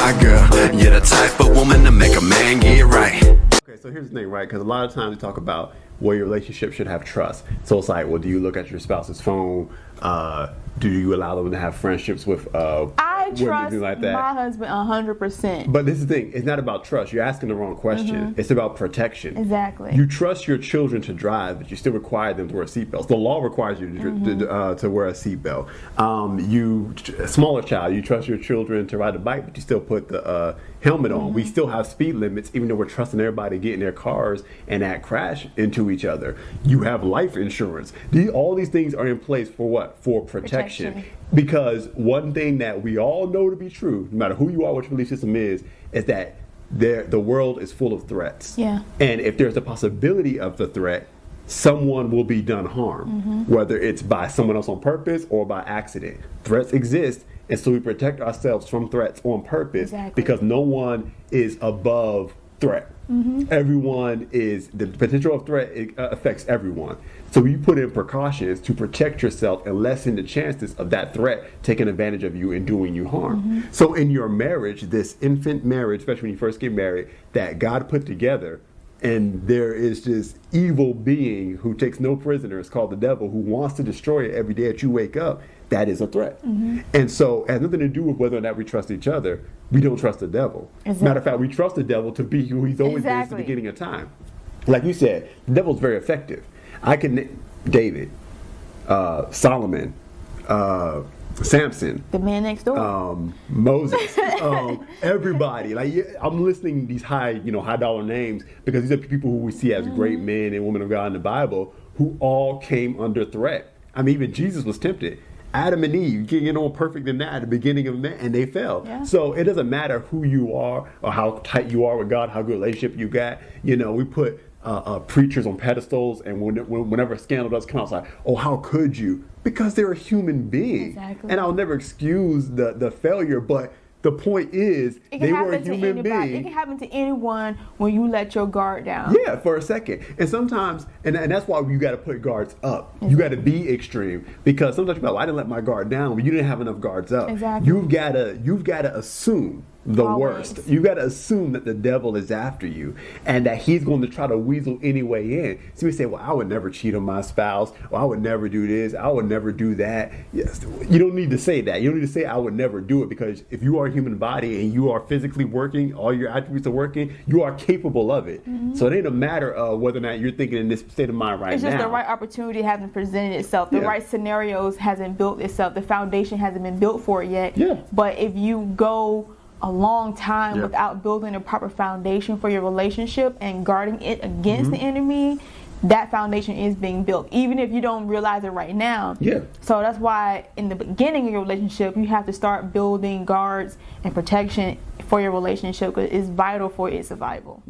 my girl. You're the type of woman to make a man get right. Okay, so here's the thing, right? Because a lot of times we talk about where your relationship should have trust. So it's like, well, do you look at your spouse's phone? Do you allow them to have friendships with I trust like that? my husband 100%. But this is the thing, it's not about trust. You're asking the wrong question. It's about protection. Exactly. You trust your children to drive, but you still require them to wear seatbelts. The law requires you to wear a seatbelt. A smaller child, you trust your children to ride a bike, but you still put the helmet on. We still have speed limits, even though we're trusting everybody to get in their cars and not crash into each other. You have life insurance. All these things are in place for what? For protection. Because one thing that we all know to be true, no matter who you are, what your belief system is that the world is full of threats. Yeah. And if there's a possibility of the threat, someone will be done harm, whether it's by someone else on purpose or by accident. Threats exist, and so we protect ourselves from threats on purpose because no one is above threat. Everyone is, the potential of threat affects everyone. So you put in precautions to protect yourself and lessen the chances of that threat taking advantage of you and doing you harm. So in your marriage, this infant marriage, especially when you first get married, that God put together, and there is this evil being who takes no prisoners called the devil, who wants to destroy it every day that you wake up, that is a threat. And so it has nothing to do with whether or not we trust each other. We don't trust the devil. Matter of fact, we trust the devil to be who he's always been since the beginning of time. Like you said, the devil's very effective. I can David, Solomon, Samson, the man next door, Moses, everybody. Like, I'm listing these high dollar names because these are people who we see as great men and women of God in the Bible who all came under threat. I mean, even Jesus was tempted. Adam and Eve getting on perfect in that at the beginning of man, and they fell. So it doesn't matter who you are or how tight you are with God, how good relationship you got. We put preachers on pedestals, and whenever a scandal does come out, it's like, oh, how could you? Because they're a human being. And I'll never excuse the failure, but the point is, they were a human being. It can happen to anyone when you let your guard down. Yeah, for a second. And sometimes, and that's why you got to put guards up. You got to be extreme, because sometimes you're like, well, I didn't let my guard down, but you didn't have enough guards up. You've got to assume the worst. You got to assume that the devil is after you and that he's going to try to weasel any way in. So we say, well, I would never cheat on my spouse, or I would never do this, I would never do that. Yes, you don't need to say that. You don't need to say I would never do it, because if you are a human body and you are physically working, all your attributes are working, you are capable of it. So it ain't a matter of whether or not you're thinking in this state of mind right now. It's just the right opportunity hasn't presented itself. The right scenarios hasn't built itself. The foundation hasn't been built for it yet. But if you go a long time without building a proper foundation for your relationship and guarding it against the enemy, that foundation is being built, even if you don't realize it right now. So that's why in the beginning of your relationship, you have to start building guards and protection for your relationship, because it's vital for its survival.